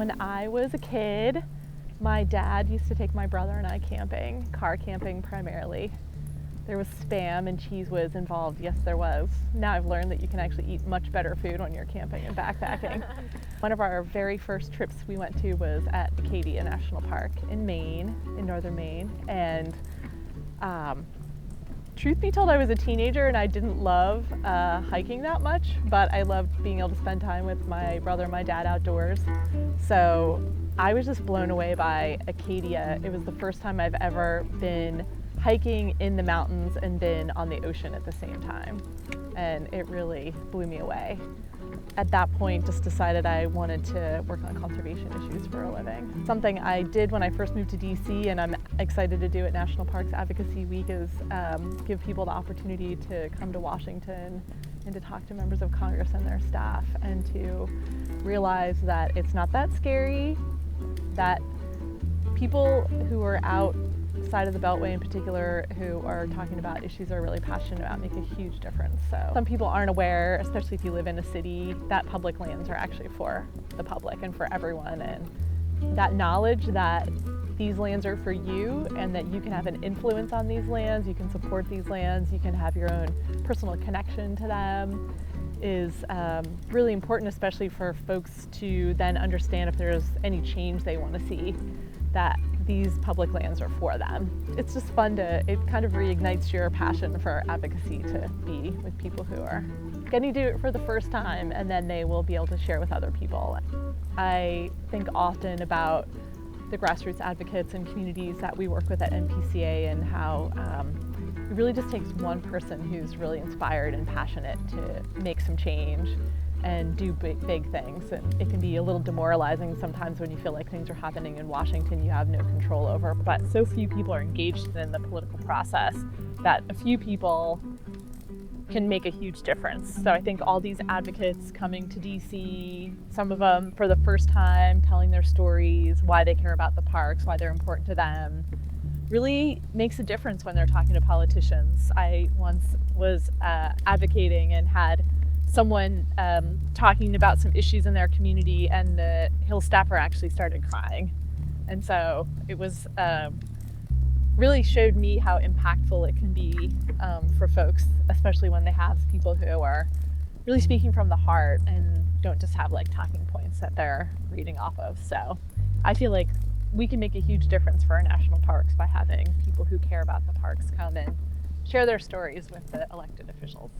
When I was a kid, my dad used to take my brother and I camping, car camping primarily. There was Spam and Cheese Whiz involved. Yes, there was. Now I've learned that you can actually eat much better food when you're camping and backpacking. One of our very first trips we went to was at Acadia National Park in Maine, in northern Maine. And truth be told, I was a teenager and I didn't love hiking that much, but I loved being able to spend time with my brother and my dad outdoors. So I was just blown away by Acadia. It was the first time I've ever been hiking in the mountains and been on the ocean at the same time. And it really blew me away. At that point, just decided I wanted to work on conservation issues for a living. Something I did when I first moved to DC, and I'm excited to do at National Parks Advocacy Week, is give people the opportunity to come to Washington and to talk to members of Congress and their staff, and to realize that it's not that scary, that people who are outside of the Beltway in particular, who are talking about issues they're really passionate about, make a huge difference. So some people aren't aware, especially if you live in a city, that public lands are actually for the public and for everyone. And that knowledge that these lands are for you and that you can have an influence on these lands, you can support these lands, you can have your own personal connection to them, is really important, especially for folks to then understand if there's any change they want to see, that these public lands are for them. It's just fun it kind of reignites your passion for advocacy to be with people who are getting to do it for the first time, and then they will be able to share with other people. I think often about the grassroots advocates and communities that we work with at NPCA, and how it really just takes one person who's really inspired and passionate to make some change and do big things. And it can be a little demoralizing sometimes when you feel like things are happening in Washington you have no control over, but so few people are engaged in the political process that a few people can make a huge difference. So I think all these advocates coming to DC, some of them for the first time, telling their stories, why they care about the parks, why they're important to them, really makes a difference when they're talking to politicians. I once was advocating and had someone talking about some issues in their community, and the Hill staffer actually started crying. And so it was really showed me how impactful it can be for folks, especially when they have people who are really speaking from the heart and don't just have like talking points that they're reading off of. So I feel like we can make a huge difference for our national parks by having people who care about the parks come and share their stories with the elected officials.